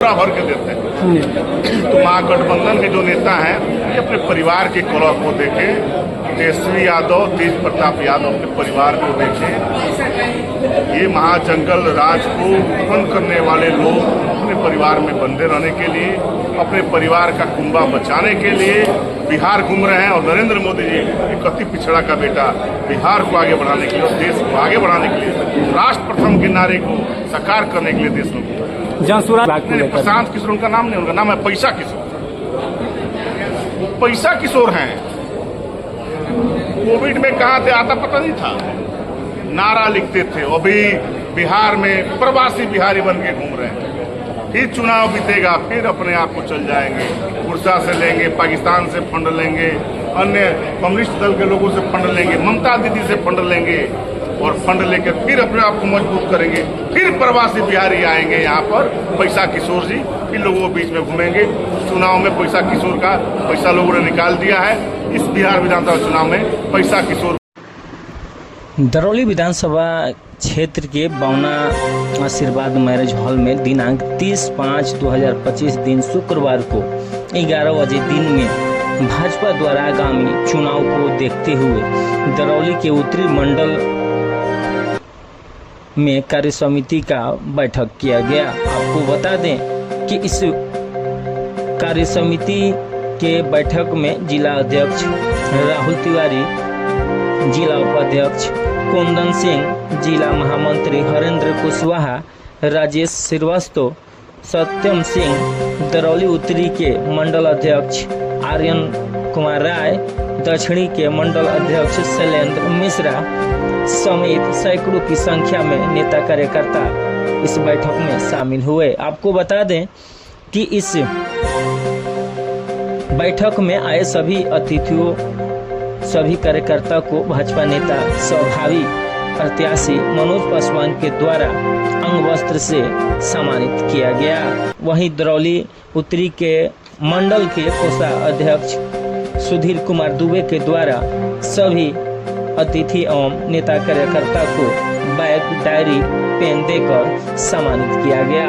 भर के देते हैं। तो महागठबंधन के जो नेता हैं ये अपने परिवार के कलह को देखें, तेजस्वी यादव, तेज प्रताप यादव अपने परिवार को देखें। ये महाजंगल राज को उत्पन्न करने वाले लोग अपने परिवार में बंधे रहने के लिए, अपने परिवार का कुंबा बचाने के लिए बिहार घूम रहे हैं। और नरेंद्र मोदी जी एक अति पिछड़ा का बेटा बिहार को आगे बढ़ाने के लिए और देश को आगे बढ़ाने के लिए, राष्ट्र प्रथम के नारे को साकार करने के लिए देश में प्रशांत किशोर उनका नाम नहीं, उनका नाम है पैसा किशोर। पैसा किशोर हैं। कोविड में कहाँ थे आता पता नहीं था, नारा लिखते थे। अभी बिहार में प्रवासी बिहारी बन के घूम रहे हैं। फिर चुनाव बीतेगा, फिर अपने आप को चल जाएंगे, उड़ीसा से लेंगे, पाकिस्तान से फंड लेंगे, अन्य कम्युनिस्ट दल के लोगों से फंड लेंगे, ममता दीदी से फंड लेंगे और फंड लेकर फिर अपने आप को मजबूत करेंगे। फिर प्रवासी बिहारी आएंगे यहाँ पर, पैसा किशोर जी फिर लोगों के बीच में घूमेंगे। चुनाव में पैसा किशोर का पैसा लोगों ने निकाल दिया है। इस बिहार विधानसभा चुनाव में पैसा किशोर। दरौली विधानसभा क्षेत्र के बौना आशीर्वाद मैरिज हॉल में दिनांक 30/5/2025 दिन शुक्रवार को 11 बजे दिन में भाजपा द्वारा आगामी चुनाव को देखते हुए दरौली के उत्तरी मंडल में कार्य समिति का बैठक किया गया। आपको बता दें कि इस कार्य समिति के बैठक में जिला अध्यक्ष राहुल तिवारी, जिला उपाध्यक्ष कुंदन सिंह, जिला महामंत्री हरेंद्र कुशवाहा, राजेश श्रीवास्तव, सत्यम सिंह, दरौली उत्तरी के मंडल अध्यक्ष आर्यन कुमार राय, दक्षिणी के मंडल अध्यक्ष शैलेंद्र मिश्रा समेत सैकड़ों की संख्या में नेता कार्यकर्ता इस बैठक में शामिल हुए। आपको बता दें कि इस बैठक में आए सभी अतिथियों, सभी कार्यकर्ता को भाजपा नेता स्वाभाविक प्रत्याशी मनोज पासवान के द्वारा अंग वस्त्र से सम्मानित किया गया। वहीं दरौली उत्तरी के मंडल के कोषाध्यक्ष सुधीर कुमार दुबे के द्वारा सभी अतिथि एवं नेता कार्यकर्ता को बैग, डायरी, पेन देकर सम्मानित किया गया।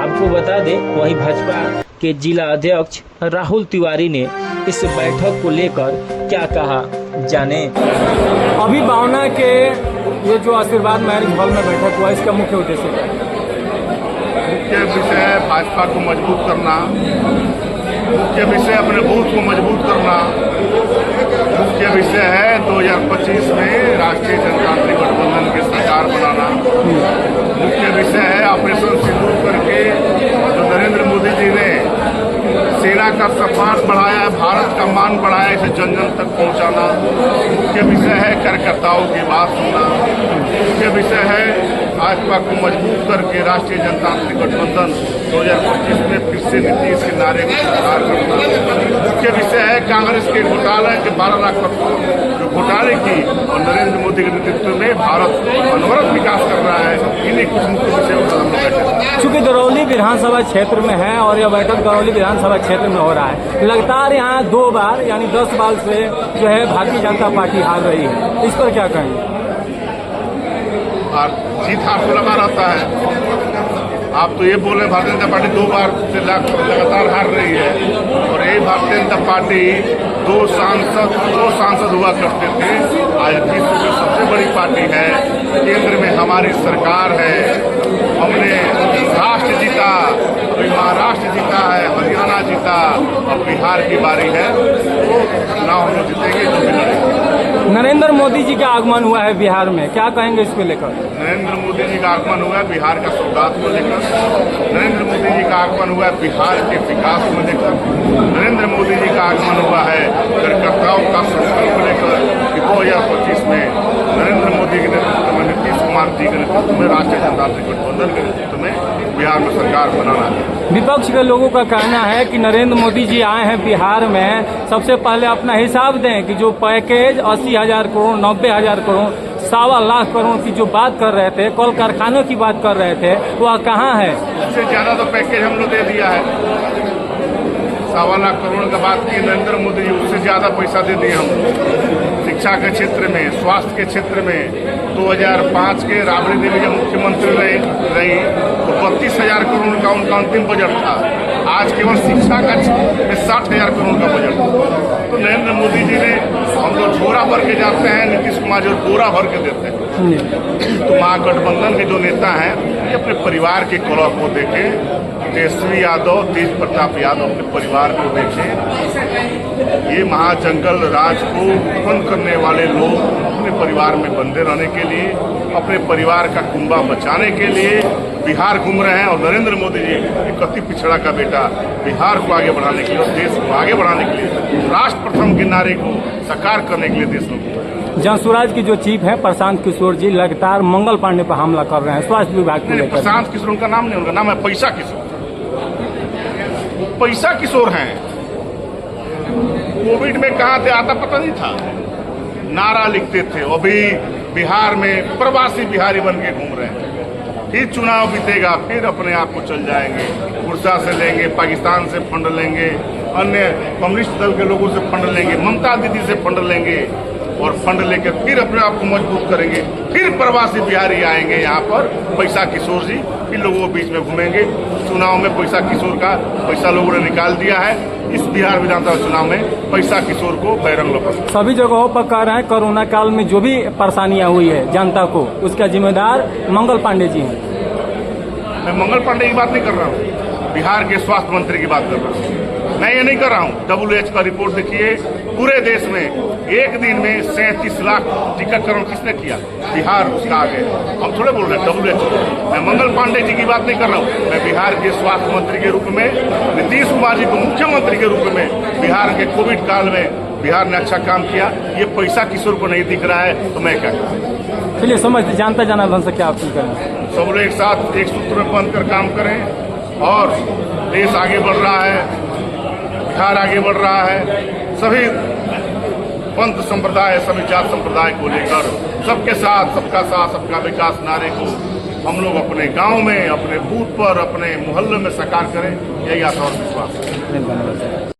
आपको बता दें वहीं भाजपा के जिला अध्यक्ष राहुल तिवारी ने इस बैठक को लेकर क्या कहा, जाने। अभी बावना के ये जो आशीर्वाद मैरिज हॉल में बैठक हुआ, इसका मुख्य उद्देश्य क्या है? मुख्य विषय है भाजपा को मजबूत करना, मुख्य विषय अपने बूथ को मजबूत करना, मुख्य विषय है 2025 में राष्ट्रीय जनतांत्रिक गठबंधन के सरकार बनाना, मुख्य विषय है ऑपरेशन सिंदूर करके जो नरेंद्र मोदी जी ने सेना का सम्मान बढ़ाया, भारत का मान बढ़ाया, इसे जन जन तक पहुंचाना। मुख्य विषय है कार्यकर्ताओं की बात सुनना। मुख्य विषय है भाजपा को मजबूत करके राष्ट्रीय जनतांत्रिक गठबंधन 2025 में फिर से नीतीश के नारे को साकार करना। मुख्य विषय है कांग्रेस के घोटाले के 12 लाख करोड़ जो घोटाले की और नरेंद्र मोदी के नेतृत्व में भारत अनवरत विकास कर रहा है। इन्हीं कुछ मुख्य विषयों पर हम बैठे। चूंकि दरौली विधानसभा क्षेत्र में है और यह बैठक दरौली विधानसभा क्षेत्र में हो रहा है, लगातार यहाँ 2 बार यानी 10 साल से जो है भारतीय जनता पार्टी हार रही है, इस पर क्या कहेंगे? जीत हार को लगा रहता है। आप तो ये बोल रहे भारतीय जनता पार्टी 2 बार से लगातार हार रही है और यही भारतीय जनता पार्टी 2 सांसद हुआ करते थे। आज विश्व की सबसे बड़ी पार्टी है, केंद्र में हमारी सरकार है, हमने राष्ट्र जीता, अभी महाराष्ट्र जीता है, हरियाणा जीता, अब बिहार की बारी है, तो चुनाव हम लोग जीतेंगे, जो भी लड़ेंगे। नरेंद्र मोदी जी का आगमन हुआ है बिहार में, क्या कहेंगे इसको लेकर? नरेंद्र मोदी जी का आगमन हुआ है बिहार का सौगात को लेकर, नरेंद्र मोदी जी का आगमन हुआ है बिहार के विकास को लेकर, नरेंद्र मोदी जी का आगमन हुआ है कार्यकर्ताओं का संकल्प लेकर कि 2025 में नरेंद्र मोदी के नेतृत्व में, नीतीश कुमार जी के नेतृत्व में, राष्ट्रीय जनतांत्रिक गठबंधन के नेतृत्व में बिहार में सरकार बनाना है। विपक्ष के लोगों का कहना है कि नरेंद्र मोदी जी आए हैं बिहार में, सबसे पहले अपना हिसाब दें कि जो पैकेज 80,000 करोड़, 90,000 करोड़, 1.25 लाख करोड़ की जो बात कर रहे थे, कल कारखानों की बात कर रहे थे, वह कहाँ है? उससे ज्यादा तो पैकेज हम लोग दे दिया है। 1.25 लाख करोड़ का बात की नरेंद्र मोदी जी, उससे ज्यादा पैसा दे दिए हम। शिक्षा के क्षेत्र में, स्वास्थ्य के क्षेत्र में 2005 के राबड़ी देवी जब मुख्यमंत्री रही तो 32,000 करोड़ का उनका अंतिम बजट था। आज केवल शिक्षा का में 60,000 करोड़ का बजट। तो नरेंद्र मोदी जी ने, हम लोग झोरा भर के जाते हैं, नीतीश कुमार जी बोरा भर के देते हैं। तो महागठबंधन के जो नेता हैं ये अपने परिवार के कलह को देखें। तेजस्वी यादव, तेज प्रताप यादव अपने परिवार को देखें। ये महाजंगल राज को उत्पन्न करने वाले लोग अपने परिवार में बंधे रहने के लिए, अपने परिवार का कुंबा बचाने के लिए बिहार घूम रहे हैं। और नरेंद्र मोदी जी एक अति पिछड़ा का बेटा बिहार को आगे बढ़ाने के लिए और देश को आगे बढ़ाने के लिए, राष्ट्र प्रथम के नारे को साकार करने के लिए देश में जनसुराज की जो चीफ है प्रशांत किशोर जी लगातार मंगल पांडे पर हमला कर रहे हैं स्वास्थ्य विभाग को लेकर। प्रशांत किशोर उनका नाम नहीं, उनका नाम है पैसा किशोर। पैसा किशोर हैं। कोविड में कहाँ थे आता पता नहीं था, नारा लिखते थे। अभी बिहार में प्रवासी बिहारी बन के घूम रहे हैं। फिर चुनाव बीतेगा, फिर अपने आप को चल जाएंगे, उड़ीसा से लेंगे, पाकिस्तान से फंड लेंगे, अन्य कम्युनिस्ट दल के लोगों से फंड लेंगे, ममता दीदी से फंड लेंगे और फंड लेकर फिर अपने आप को मजबूत करेंगे। फिर प्रवासी बिहारी आएंगे यहाँ पर, पैसा किशोर जी इन लोगों के बीच में घूमेंगे। चुनाव में पैसा किशोर का पैसा लोगों ने निकाल दिया है। इस बिहार विधानसभा चुनाव में पैसा किशोर को बैरंग लपट। सभी जगहों पर कह रहे हैं कोरोना काल में जो भी परेशानियां हुई है जनता को, उसका जिम्मेदार मंगल पांडे जी हैं। मैं मंगल पांडे की बात नहीं कर रहा हूँ, बिहार के स्वास्थ्य मंत्री की बात कर रहा हूँ। मैं ये नहीं कर रहा हूँ। WHO का रिपोर्ट देखिए, पूरे देश में एक दिन में 37 लाख टीकाकरण किसने किया? बिहार उसका आगे। हम थोड़े बोल रहे हैं WHO। मैं मंगल पांडे जी की बात नहीं कर रहा हूँ। मैं बिहार के स्वास्थ्य मंत्री के रूप में, नीतीश कुमार जी को मुख्यमंत्री के रूप में बिहार के कोविड काल में बिहार ने अच्छा काम किया। ये पैसा किशोर को नहीं दिख रहा है तो मैं क्या करूँ? चलिए समझते जानता जनार्दन से क्या अपील करें? सब लोग एक साथ एक सूत्र में बंध कर काम करें और देश आगे बढ़ रहा है, बिहार आगे बढ़ रहा है। सभी पंथ संप्रदाय, सभी जात संप्रदाय को लेकर सबके साथ, सबका विकास नारे को हम लोग अपने गांव में, अपने बूथ पर, अपने मोहल्ले में साकार करें, यही आशा और विश्वास है।